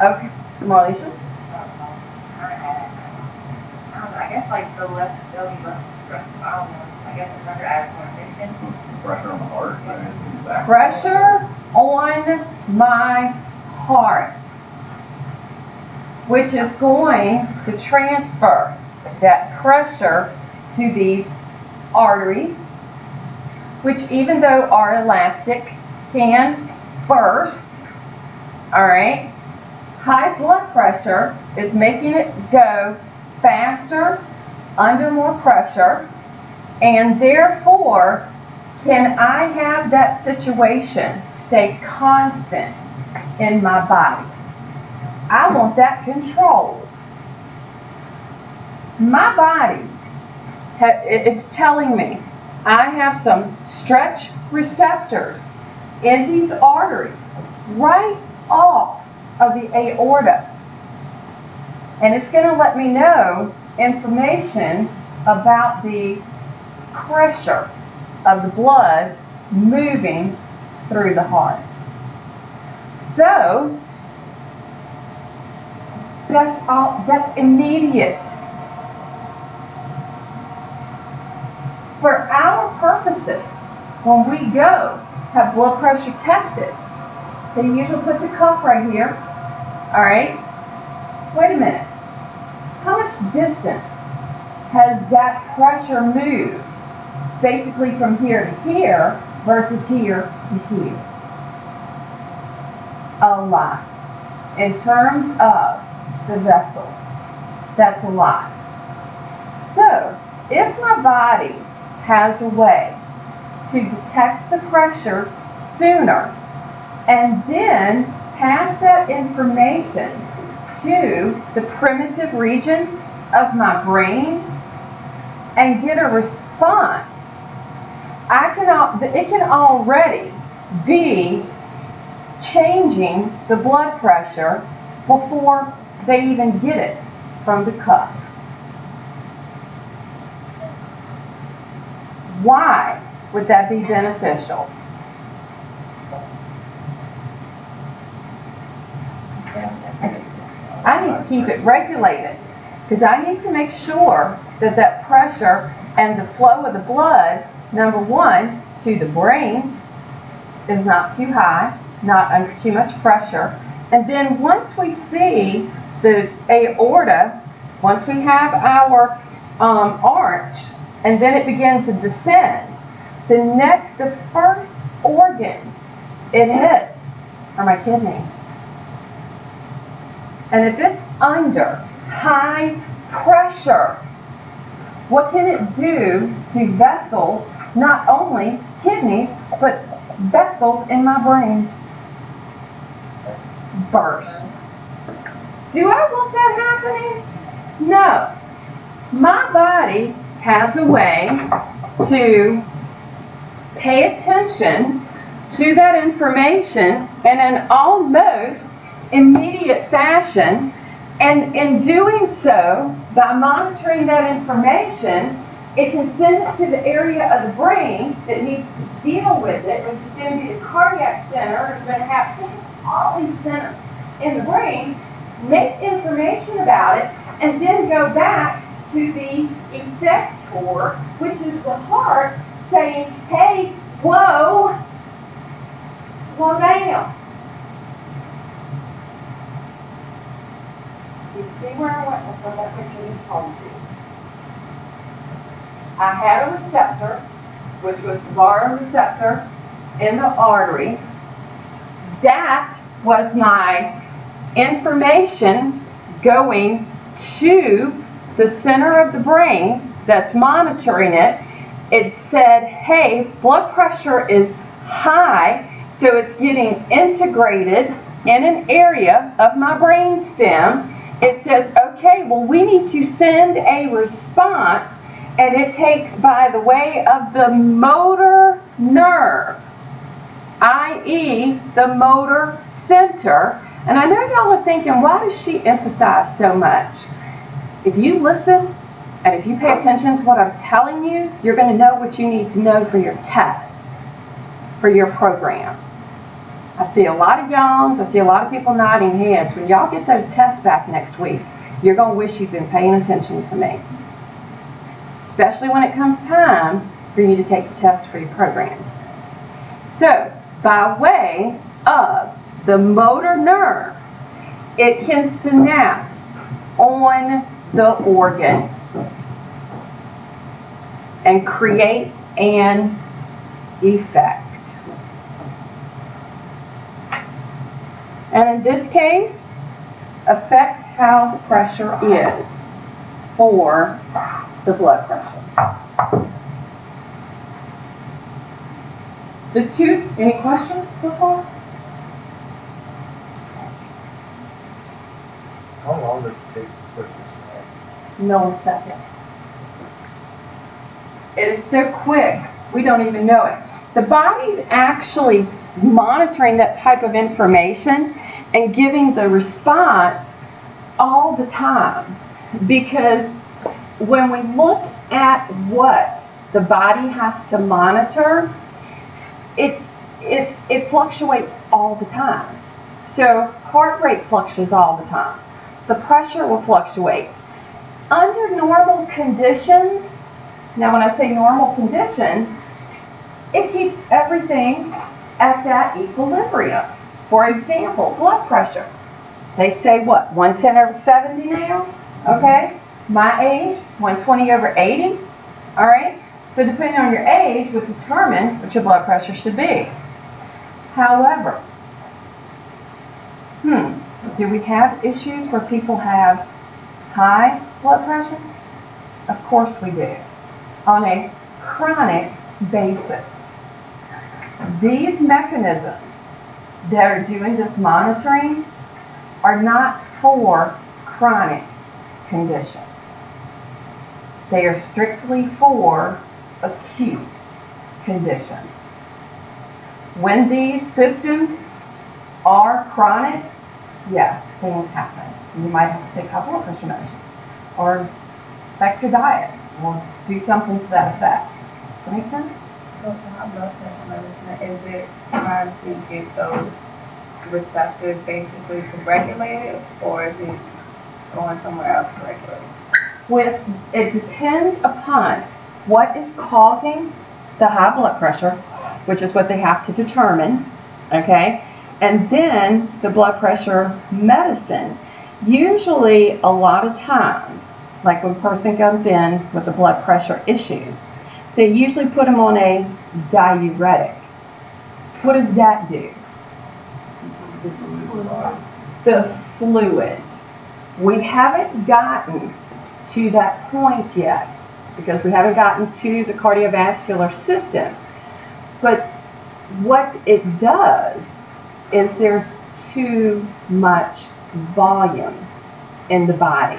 Okay, Marlisha? I guess like the less they'll be less stressful. I don't know. I guess it's under addiction. Pressure on the heart. Pressure on my heart, which is going to transfer that pressure to these arteries, which even though are elastic, can burst. All right. High blood pressure is making it go faster under more pressure, and therefore, can I have that situation stay constant in my body? I want that controlled. My body, it's telling me I have some stretch receptors in these arteries right off of the aorta. And it's going to let me know information about the pressure of the blood moving through the heart. So, that's immediate. For our purposes, when we go have blood pressure tested, they usually put the cuff right here. All right. Wait a minute. How much distance has that pressure moved? Basically from here to here versus here to here. A lot. In terms of the vessels, that's a lot. So, if my body has a way to detect the pressure sooner and then pass that information to the primitive region of my brain and get a response, it can already be changing the blood pressure before they even get it from the cuff. Why would that be beneficial? I need to keep it regulated because I need to make sure that that pressure and the flow of the blood, number one, to the brain is not too high, not under too much pressure. And then once we see the aorta, once we have our arch, and then it begins to descend, the first organ it hits are my kidneys. And if it's under high pressure, what can it do to vessels, not only kidneys, but vessels in my brain? Burst. Do I want that happening? No. My body has a way to pay attention to that information in an almost immediate fashion, and in doing so, by monitoring that information, it can send it to the area of the brain that needs to deal with it, which is going to be the cardiac center. It's going to have all these centers in the brain, make information about it, and then go back to the effector, which is the heart, saying, hey, whoa, slow down. You see where I went with what that picture just told you? I had a receptor, which was the baroreceptor in the artery. That was my information going to the center of the brain that's monitoring it. It said, hey, blood pressure is high, so it's getting integrated in an area of my brain stem. It says, okay, well, we need to send a response, and it takes by the way of the motor nerve, i.e. the motor center. And I know y'all are thinking, why does she emphasize so much? If you listen and if you pay attention to what I'm telling you, you're going to know what you need to know for your test, for your program. I see a lot of yawns. I see a lot of people nodding heads. When y'all get those tests back next week, you're going to wish you'd been paying attention to me. Especially when it comes time for you to take the test for your program. So, by way of the motor nerve, it can synapse on the organ and create an effect. And in this case, affect how the pressure is for the blood pressure. Any questions so far? How long does it take to put this Millisecond. It is so quick, we don't even know it. The body's actually monitoring that type of information and giving the response all the time. Because when we look at what the body has to monitor, it fluctuates all the time. So heart rate fluctuates all the time. The pressure will fluctuate. Under normal conditions, now when I say normal conditions, it keeps everything at that equilibrium. For example, blood pressure. They say what, 110/70 now? Okay? My age, 120/80. All right? So depending on your age would determine what your blood pressure should be. However, do we have issues where people have high blood pressure? Of course we do. On a chronic basis. These mechanisms that are doing this monitoring are not for chronic conditions. They are strictly for acute conditions. When these systems are chronic, yes, things happen. You might have to take high blood pressure medicine or affect your diet or do something to that effect. Does that make sense? So for high blood pressure medicine, is it trying to get those receptors basically to regulate it, or is it going somewhere else to regulate it? It depends upon what is causing the high blood pressure, which is what they have to determine, okay? And then the blood pressure medicine. Usually, a lot of times, like when a person comes in with a blood pressure issue, they usually put them on a diuretic. What does that do? The fluid. We haven't gotten to that point yet because we haven't gotten to the cardiovascular system. But what it does is there's too much volume in the body.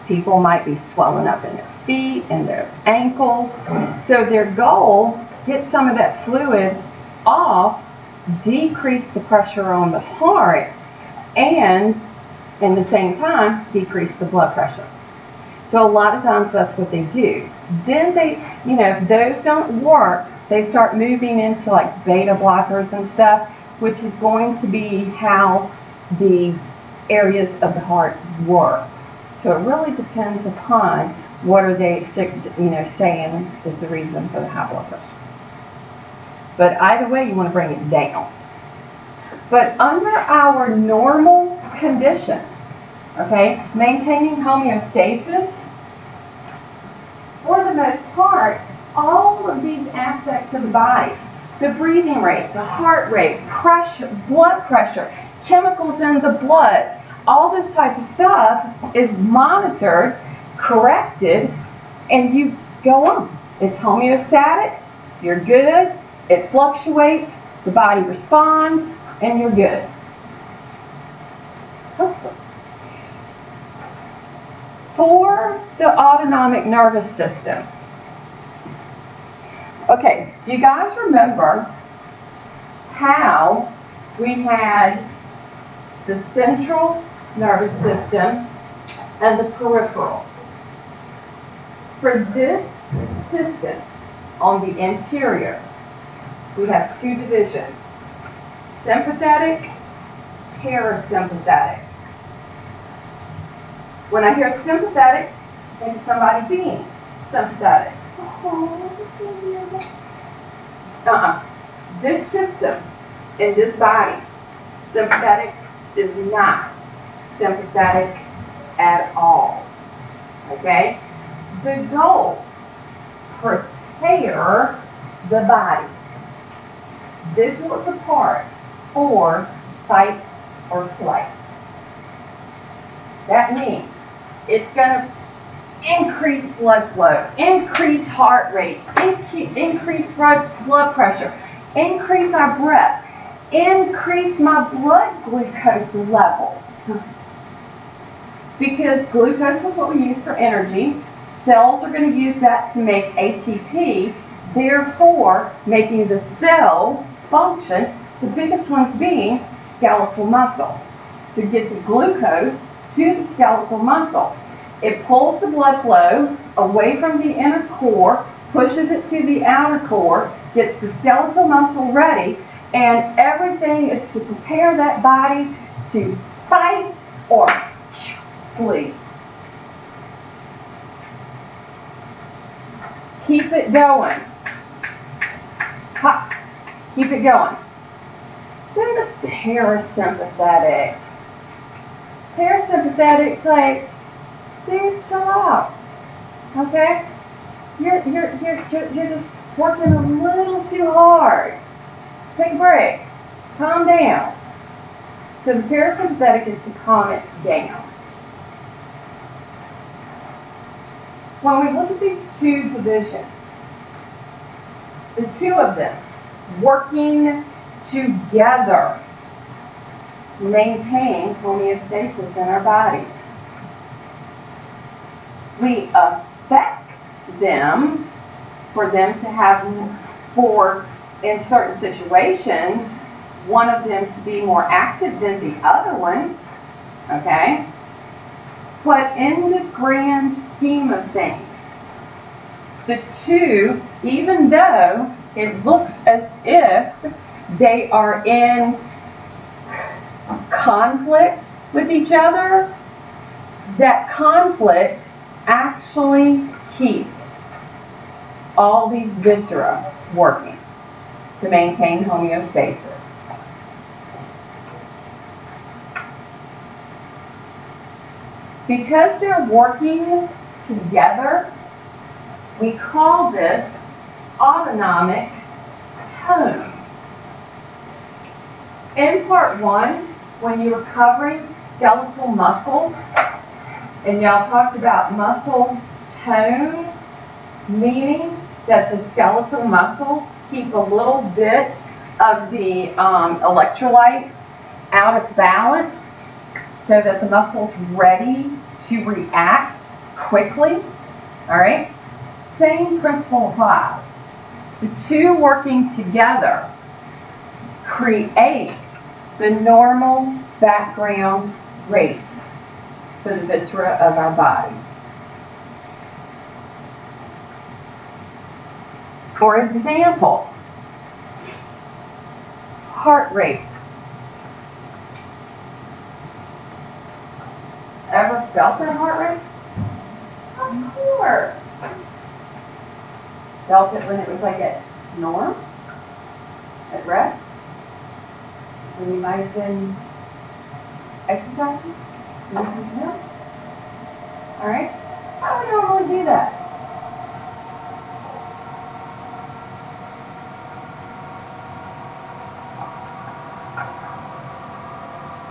People might be swelling up in their feet and their ankles. So their goal, get some of that fluid off, decrease the pressure on the heart, and in the same time, decrease the blood pressure. So a lot of times that's what they do. Then they, if those don't work, they start moving into like beta blockers and stuff, which is going to be how the areas of the heart work. So it really depends upon what are they, saying is the reason for the high blood pressure. But either way, you want to bring it down. But under our normal conditions, okay, maintaining homeostasis, for the most part, all of these aspects of the body, the breathing rate, the heart rate, pressure, blood pressure, chemicals in the blood, all this type of stuff is monitored, corrected, and you go on. It's homeostatic, you're good, it fluctuates, the body responds, and you're good. Hopefully. For the autonomic nervous system. Okay, do you guys remember how we had the central nervous system and the peripheral? For this system, on the interior, we have two divisions, sympathetic, parasympathetic. When I hear sympathetic, think of somebody being sympathetic. This system in this body, sympathetic, is not sympathetic at all. Okay? The goal, prepare the body. This is the part for fight or flight. That means it's going to increase blood flow, increase heart rate, increase blood pressure, increase our breath, increase my blood glucose levels. Because glucose is what we use for energy. Cells are going to use that to make ATP, therefore making the cells function, the biggest ones being skeletal muscle. To get the glucose to the skeletal muscle, it pulls the blood flow away from the inner core, pushes it to the outer core, gets the skeletal muscle ready, and everything is to prepare that body to fight or flee. Keep it going. Ha. Keep it going. Then the parasympathetic. Parasympathetic's like, dude, chill out. Okay? You're just working a little too hard. Take a break. Calm down. So the parasympathetic is to calm it down. When we look at these two divisions, the two of them working together maintain homeostasis in our bodies. We affect them for them to have, in certain situations, one of them to be more active than the other one, okay? But in the grand scheme of things, the two, even though it looks as if they are in conflict with each other, that conflict actually keeps all these viscera working to maintain homeostasis. Because they're working together, we call this autonomic tone. In part one, when you were covering skeletal muscle, and y'all talked about muscle tone, meaning that the skeletal muscle keep a little bit of the electrolytes out of balance so that the muscle's ready to react quickly. All right? Same principle applies. The two working together create the normal background rate for the viscera of our body. For example, heart rate. Ever felt that heart rate? Of course. Felt it when it was like at norm? At rest? When you might have been exercising? Alright? How do we normally do that?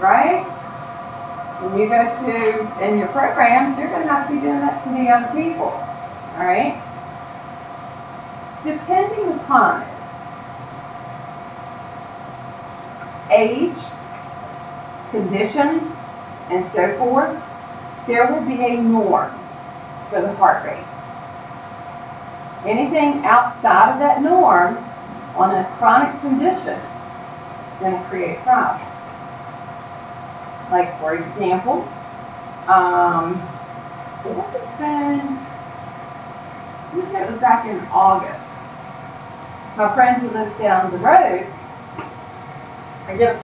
Right? When you go to, in your programs, you're going to have to be doing that to the young people. Alright? Depending upon age, conditions, and so forth, there will be a norm for the heart rate. Anything outside of that norm on a chronic condition is going to create problems. Like, for example, what has been, it was back in August. My friend who lives down the road, I get